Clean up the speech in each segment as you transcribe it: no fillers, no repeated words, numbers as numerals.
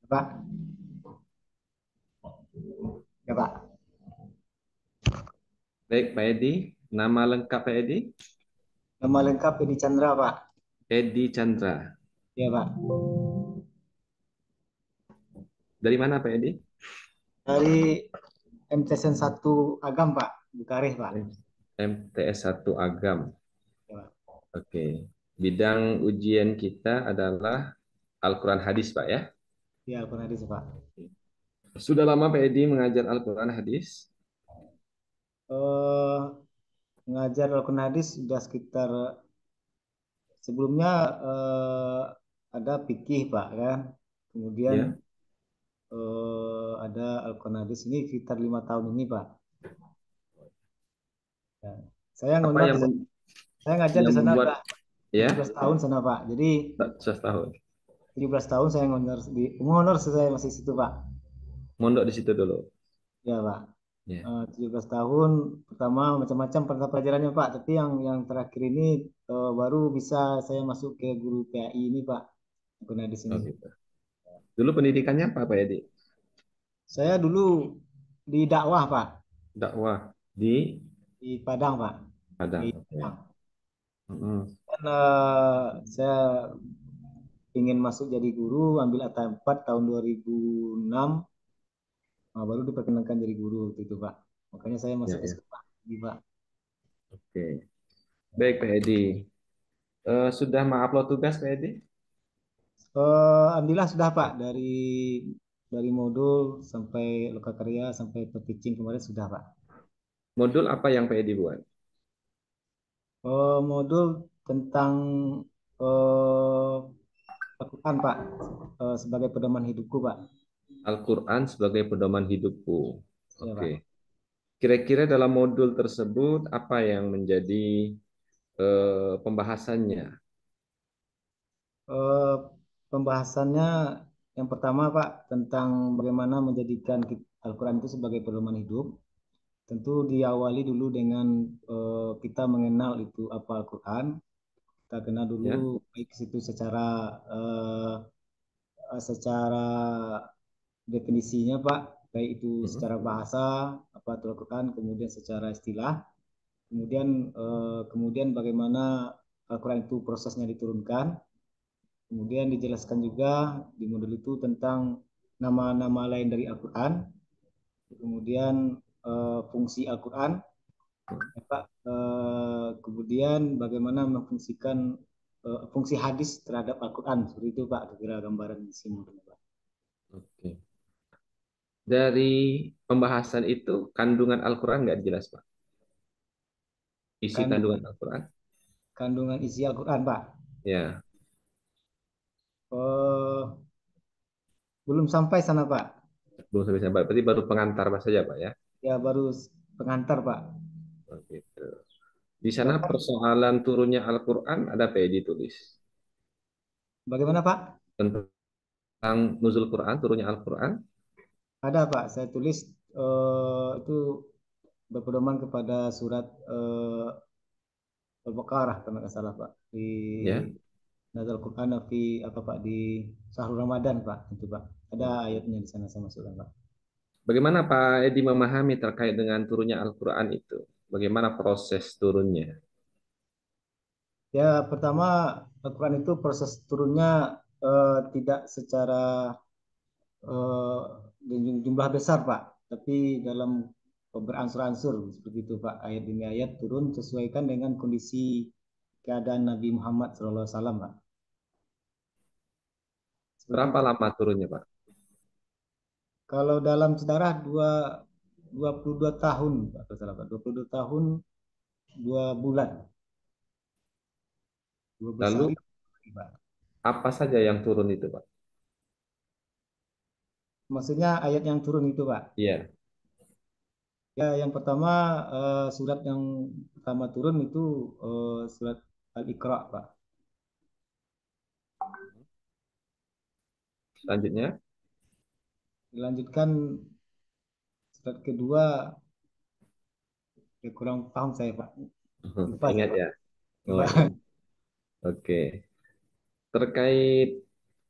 Pak. Ya, Pak. Baik, Pak Edi. Nama lengkap Pak Edi? Nama lengkap Edi Chandra, Pak. Edi Chandra. Ya, Pak. Dari mana Pak Edi? Dari MTSN 1 Agam, Pak. Bukareh, Pak. MTS 1 Agam. Ya, Pak. Oke. Bidang ujian kita adalah Al-Quran Hadis, Pak ya? Ya, Alquran Hadis, Pak. Sudah lama Pak Edi mengajar Al-Quran Hadis? Eh, Mengajar Alquran Hadis sudah sekitar sebelumnya ada fikih, Pak, kan. Kemudian Ya. ada Alquran Hadis ini sekitar 5 tahun ini, Pak. Ya. Saya Apa ngonor yang di sana. Saya ngajar di yang sana membuat udah ya 17 tahun sana, Pak. Jadi 11 tahun? 17 tahun saya ngonor saya masih situ, Pak. Mondok di situ dulu. Ya, Pak. Ya. 17 tahun pertama macam-macam pelajarannya, Pak, tapi yang terakhir ini baru bisa saya masuk ke guru PAI ini, Pak, guna di Oh sini. gitu. Dulu pendidikannya apa Pak Edi? Saya dulu di dakwah, Pak, Dakwah di di Padang, Pak, di Padang. Oke. Padang. Mm-mm. Dan, saya ingin masuk jadi guru, ambil ATA 4 tahun 2006, baru diperkenankan jadi guru waktu itu, Pak. Makanya saya Ya, masuk ke ya. sekolah ini, Pak. Oke. Baik Pak Edi. Sudah mengupload tugas Pak Edi? Alhamdulillah sudah, Pak, dari modul sampai lokakarya sampai teaching kemarin sudah, Pak. Modul apa yang Pak Edi buat? Modul tentang eh, Al-Quran, Pak, sebagai pedoman hidupku, Pak. Al-Quran sebagai pedoman hidupku. Ya, Oke. Pak. Kira-kira dalam modul tersebut apa yang menjadi pembahasannya? Eh, Pembahasannya yang pertama, Pak, tentang bagaimana menjadikan Al-Quran itu sebagai pedoman hidup. Tentu diawali dulu dengan kita mengenal itu apa Al-Quran. Kita kenal dulu Ya. baik situ secara definisinya, Pak, baik itu Mm-mm. secara bahasa apa itu Al-Quran, kemudian secara istilah, kemudian bagaimana Al-Quran itu prosesnya diturunkan, kemudian dijelaskan juga di modul itu tentang nama-nama lain dari Al-Quran, kemudian fungsi Al-Quran, ya, Pak. Kemudian bagaimana memfungsikan fungsi hadis terhadap Al-Quran, seperti itu, Pak, kira gambaran di sini, Pak. Oke. Dari pembahasan itu kandungan Al-Quran nggak jelas, Pak? Isi Kandungan, kandungan Al-Quran? kandungan isi Al-Quran, Pak. Ya, Eh, Belum sampai sana, Pak. belum sampai sampai. Berarti baru pengantar saja, Pak ya? Ya, baru pengantar, Pak. Oh, gitu. Di sana Bahkan persoalan turunnya Al-Quran ada apa ya ditulis? bagaimana, Pak? Tentang nuzul Quran, turunnya Al-Quran? Ada, Pak. Saya tulis itu berpedoman kepada surat Al-Baqarah kalau nggak salah, Pak. Di Ya. Nazal Quran fi apa, Pak, di Syahrul Ramadan, Pak. Itu, Pak. Ada ayatnya di sana saya masukkan, Pak. Bagaimana Pak Edi memahami terkait dengan turunnya Al-Quran itu? Bagaimana proses turunnya? Ya, pertama Al-Quran itu proses turunnya tidak secara eh, jumlah besar, Pak, tapi dalam beransur-ansur seperti itu, Pak. Ayat demi ayat turun sesuaikan dengan kondisi keadaan Nabi Muhammad SAW, Pak. Seperti Berapa itu. lama turunnya, Pak? Kalau dalam sejarah 22 tahun, Pak, kalau salah, Pak. 22 tahun 2 bulan, 12 Lalu hari, Pak. apa saja yang turun itu, Pak? Maksudnya ayat yang turun itu, Pak. Iya. Ya, yang pertama surat yang pertama turun itu surat Al-Iqra, Pak. Selanjutnya, Dilanjutkan surat kedua, ya kurang paham saya, Pak. Lupa saya, ingat Pak. ya? Oh Lupa. ya. Oke. Terkait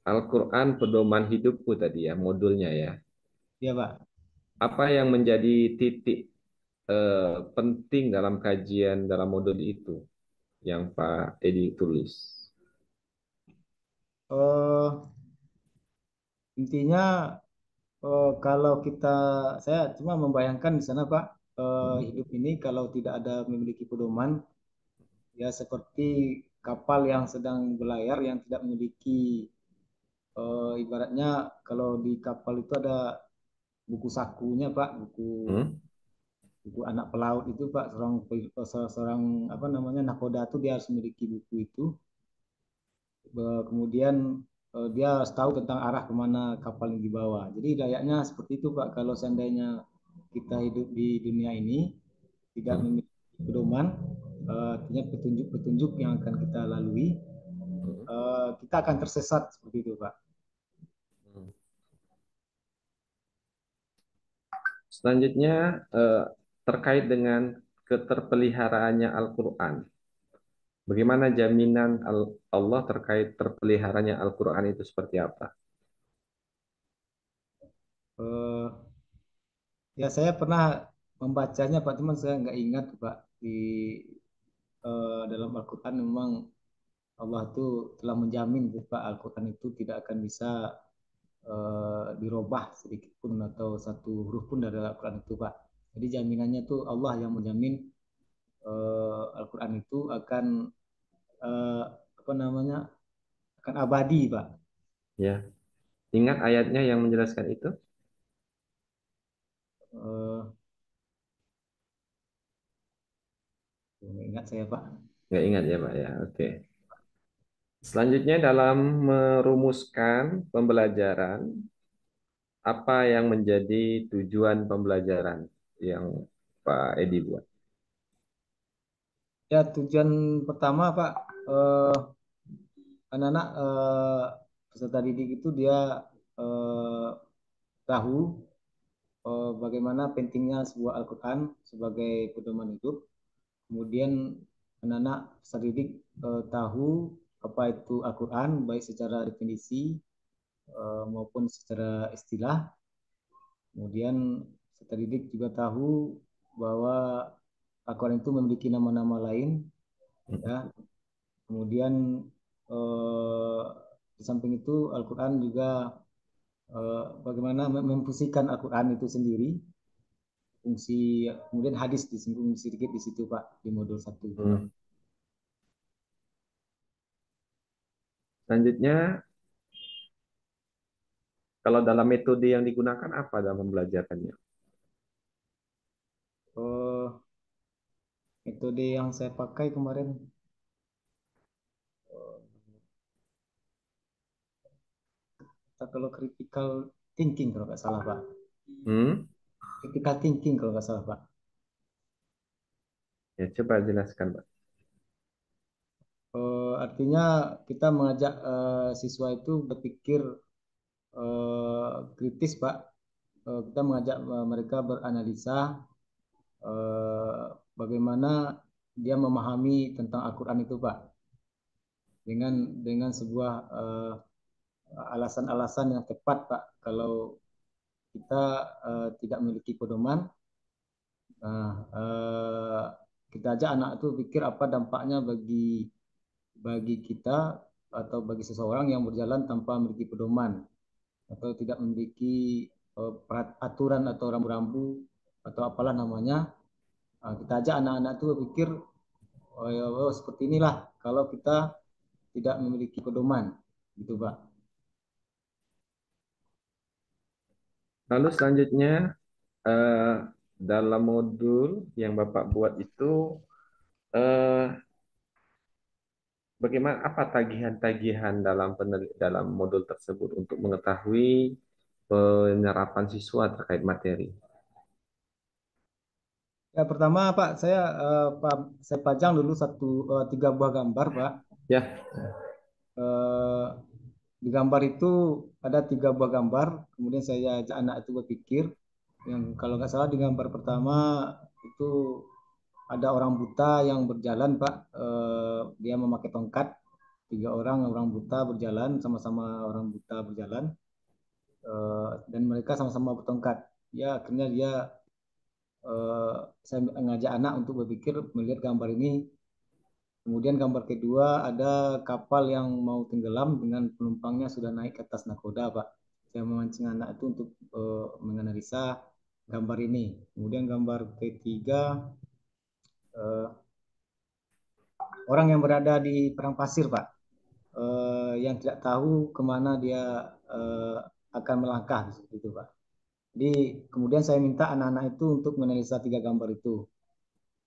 Al-Quran pedoman hidupku tadi ya, modulnya ya. Ya Pak. Apa yang menjadi titik penting dalam kajian dalam modul itu yang Pak Edi tulis? Oh, intinya kalau kita, saya cuma membayangkan di sana Pak, hidup ini kalau tidak ada memiliki pedoman, ya seperti kapal yang sedang berlayar yang tidak memiliki, ibaratnya kalau di kapal itu ada buku sakunya Pak, buku Hmm? buku anak pelaut itu Pak, seorang apa namanya nakoda itu dia harus memiliki buku itu. Kemudian dia harus tahu tentang arah kemana kapal yang dibawa. Jadi layaknya seperti itu Pak. Kalau seandainya kita hidup di dunia ini tidak Hmm? memiliki pedoman, artinya petunjuk-petunjuk yang akan kita lalui, Hmm? kita akan tersesat seperti itu Pak. Hmm. Selanjutnya terkait dengan keterpeliharaannya Al-Quran. Bagaimana jaminan Allah terkait terpeliharanya Al-Quran itu seperti apa? Eh, ya saya pernah membacanya Pak, cuman saya nggak ingat Pak di dalam Al-Quran memang Allah itu telah menjamin Pak Al-Quran itu tidak akan bisa dirubah sedikit pun atau satu huruf pun dari Al-Quran itu Pak. Jadi jaminannya tuh Allah yang menjamin Al-Quran itu akan uh, apa namanya akan abadi Pak. Ya, ingat ayatnya yang menjelaskan itu? Uh, ingat saya Pak. Nggak ingat ya Pak ya. Oke. Selanjutnya dalam merumuskan pembelajaran, apa yang menjadi tujuan pembelajaran yang Pak Edi buat? Ya tujuan pertama Pak, uh, anak-anak peserta didik itu dia uh, tahu bagaimana pentingnya sebuah Al-Quran sebagai pedoman hidup. Kemudian anak-anak peserta didik tahu apa itu Al-Quran, baik secara definisi maupun secara istilah. Kemudian peserta didik juga tahu bahwa Al-Quran itu memiliki nama-nama lain, ya. Kemudian eh, di samping itu Al-Quran juga bagaimana memfungsikan Al-Quran itu sendiri, fungsi, kemudian hadis disinggung sedikit di situ Pak, di modul satu itu Pak. Hmm. Selanjutnya, kalau dalam metode yang digunakan apa dalam membelajarkannya? Eh, metode yang saya pakai kemarin, kalau critical thinking kalau nggak salah Pak. Hmm? Critical thinking kalau nggak salah Pak. Ya, coba jelaskan Pak. Artinya kita mengajak siswa itu berpikir kritis Pak. Kita mengajak mereka beranalisa eh, bagaimana dia memahami tentang Al-Quran itu Pak. Dengan sebuah alasan-alasan yang tepat Pak. Kalau kita tidak memiliki pedoman, nah, kita ajak anak itu pikir apa dampaknya bagi bagi kita atau bagi seseorang yang berjalan tanpa memiliki pedoman atau tidak memiliki aturan atau rambu-rambu atau apalah namanya. Kita ajak anak-anak itu berpikir, oh, ya, oh, seperti inilah kalau kita tidak memiliki pedoman, gitu Pak. Lalu selanjutnya, eh, dalam modul yang Bapak buat itu, eh, bagaimana apa tagihan-tagihan dalam modul tersebut untuk mengetahui penyerapan siswa terkait materi? Ya pertama Pak, saya pajang dulu tiga buah gambar Pak. Ya, Eh, di gambar itu ada tiga buah gambar. Kemudian saya ajak anak itu berpikir. Yang kalau nggak salah di gambar pertama itu ada orang buta yang berjalan Pak. Dia memakai tongkat. tiga orang orang buta berjalan, sama-sama orang buta berjalan, dan mereka sama-sama bertongkat. Ya akhirnya dia saya mengajak anak untuk berpikir melihat gambar ini. Kemudian gambar kedua ada kapal yang mau tenggelam dengan penumpangnya sudah naik ke atas nakoda, Pak. Saya memancing anak itu untuk menganalisa gambar ini. Kemudian gambar ketiga, eh, orang yang berada di padang pasir, Pak, yang tidak tahu kemana dia akan melangkah, gitu, Pak. Jadi kemudian saya minta anak-anak itu untuk menganalisa tiga gambar itu.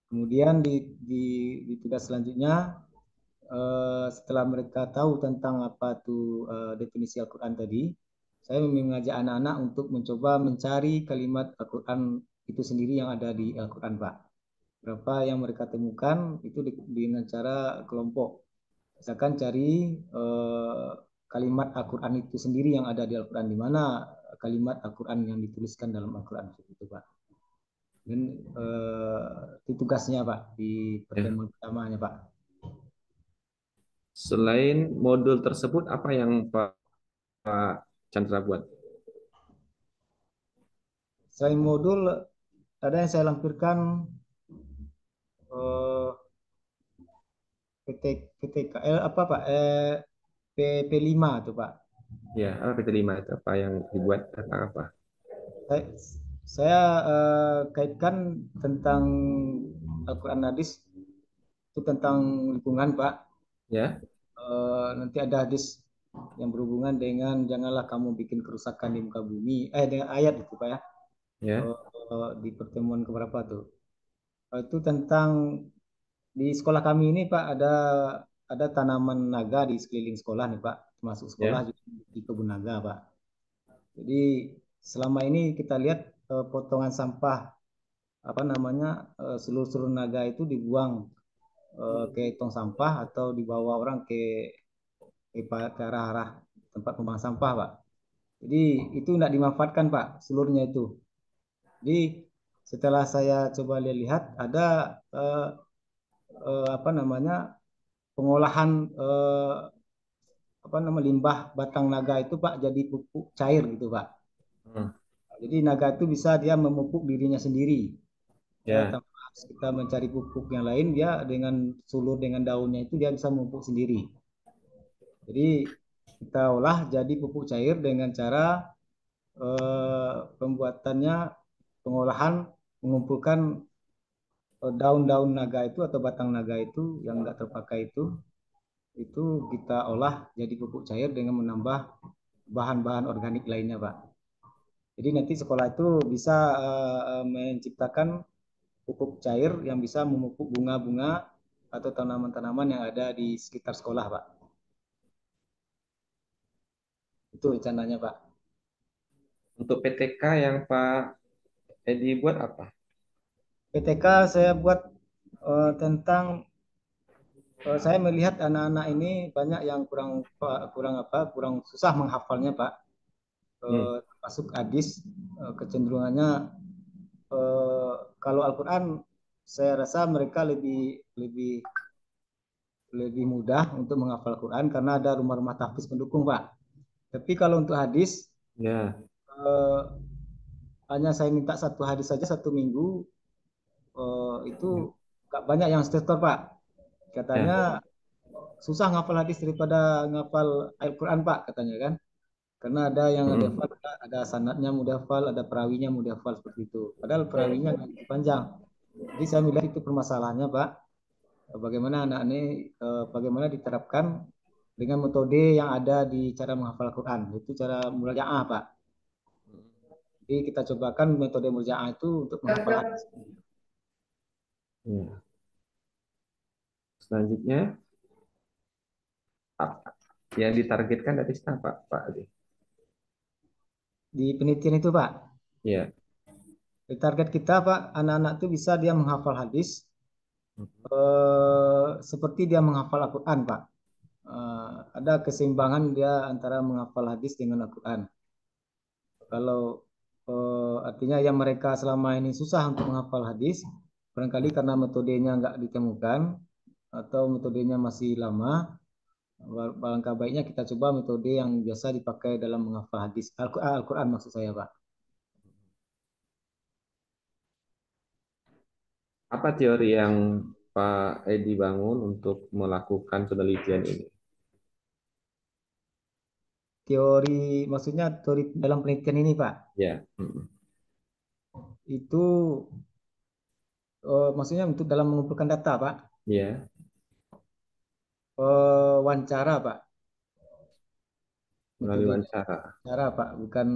Kemudian di tugas selanjutnya, setelah mereka tahu tentang apa itu definisi Al-Quran tadi, saya mengajak anak-anak untuk mencoba mencari kalimat Al-Quran itu sendiri yang ada di Al-Quran, Pak. Berapa yang mereka temukan itu dengan cara kelompok. Misalkan cari kalimat Al-Quran itu sendiri yang ada di Al-Quran, di mana kalimat Al-Quran yang dituliskan dalam Al-Quran itu, Pak. Dan itu tugasnya, Pak, di Ya. pertemuan pertamanya, Pak. Selain modul tersebut, apa yang Pak Chandra buat? Selain modul, ada yang saya lampirkan eh, PTKL apa, Pak? PP5 tuh, Pak. Ya, apa PT5 itu? Apa yang dibuat tentang apa? Saya, saya kaitkan tentang Al-Quran hadis itu tentang lingkungan, Pak. Ya, Nanti ada hadis yang berhubungan dengan janganlah kamu bikin kerusakan di muka bumi. Dengan ayat itu, Pak, ya. ya, Di pertemuan keberapa tuh? Itu tentang di sekolah kami ini, Pak, ada tanaman naga di sekeliling sekolah nih, Pak. Termasuk sekolah ya, juga di kebun naga, Pak. Jadi selama ini kita lihat potongan sampah apa namanya seluruh-seluruh naga itu dibuang ke tong sampah atau dibawa orang ke arah-arah tempat pembuangan sampah, Pak. Jadi itu tidak dimanfaatkan, Pak, seluruhnya itu. Jadi setelah saya coba lihat ada eh, apa namanya pengolahan apa nama limbah batang naga itu, Pak, jadi pupuk cair gitu, Pak. hmm, Jadi naga itu bisa dia memupuk dirinya sendiri. ya, Tanpa harus kita mencari pupuk yang lain, dia dengan sulur dengan daunnya itu dia bisa memupuk sendiri. Jadi kita olah jadi pupuk cair dengan cara pembuatannya pengolahan mengumpulkan daun-daun naga itu atau batang naga itu yang nggak terpakai itu kita olah jadi pupuk cair dengan menambah bahan-bahan organik lainnya, Pak. Jadi nanti sekolah itu bisa menciptakan pupuk cair yang bisa memupuk bunga-bunga atau tanaman-tanaman yang ada di sekitar sekolah, Pak. Itu rencananya, Pak. untuk PTK yang Pak Edi buat apa? PTK saya buat tentang saya melihat anak-anak ini banyak yang kurang apa kurang susah menghafalnya, Pak. Hmm, Masuk hadis kecenderungannya kalau Al-Quran saya rasa mereka lebih lebih lebih mudah untuk menghafal Quran karena ada rumah-rumah tahfiz pendukung, Pak. Tapi kalau untuk hadis ya, eh, hanya saya minta satu hadis saja satu minggu itu gak banyak yang setor, Pak. Katanya ya, susah ngafal hadis daripada ngafal Al-Quran, Pak, katanya kan. Karena ada yang hmm, hafal, ada sanadnya mudah hafal, ada perawinya mudah hafal seperti itu. Padahal perawinya nggak begitu panjang. Jadi saya melihat itu permasalahannya, Pak. Bagaimana anak ini, bagaimana diterapkan dengan metode yang ada di cara menghafal Quran, itu cara murajaah, Pak. Jadi kita cobakan metode murajaah itu untuk menghafal hadis. ya. Selanjutnya, apa yang ditargetkan dari sana, Pak Edi? Di penelitian itu, Pak, Ya, di target kita, Pak, anak-anak itu bisa dia menghafal hadis seperti dia menghafal Al-Quran, Pak. Ada keseimbangan dia antara menghafal hadis dengan Al-Quran. Kalau artinya yang mereka selama ini susah untuk menghafal hadis, barangkali karena metodenya nggak ditemukan atau metodenya masih lama, Alangkah baiknya kita coba metode yang biasa dipakai dalam menghafal hadis Al-Quran maksud saya, Pak. Apa teori yang Pak Edi bangun untuk melakukan penelitian ini? Teori, maksudnya teori dalam penelitian ini, Pak, Ya, mm, itu maksudnya untuk dalam mengumpulkan data, Pak. ya, Wawancara, Pak. melalui Metode wawancara. wawancara, Pak, bukan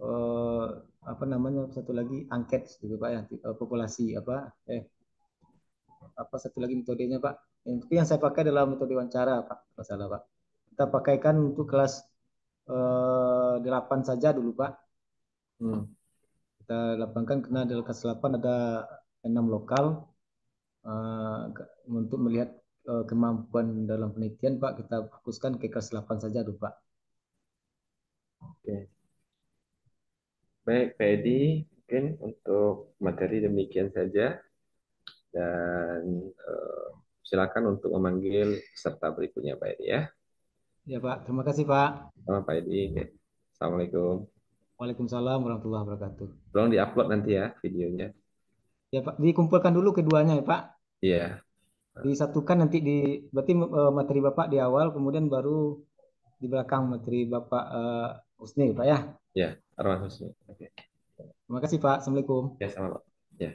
eh, apa namanya satu lagi angket gitu, Pak ya, populasi apa satu lagi metodenya, Pak. Yang saya pakai adalah metode wawancara, Pak. Masalah, Pak. Kita pakaikan untuk kelas 8 saja dulu, Pak. Hmm, Kita lapangkan karena di kelas 8 ada 6 lokal eh, untuk melihat kemampuan dalam penelitian, Pak. Kita fokuskan ke kelas 8 saja dulu, Pak. oke. Baik, Pak Edi, mungkin untuk materi demikian saja dan silakan untuk memanggil peserta berikutnya, Pak Edi ya. Ya, Pak. Terima kasih, Pak. Sama Pak Edi. Oke. Assalamualaikum. Waalaikumsalam warahmatullahi wabarakatuh. Tolong diupload nanti ya videonya. Ya, Pak. Dikumpulkan dulu keduanya, ya, Pak. Iya, Disatukan nanti berarti materi Bapak di awal, kemudian baru di belakang materi Bapak Husni, Pak ya. ya, Arman Husni. Oke. Terima kasih, Pak. Assalamualaikum. Ya, sama Pak. Ya.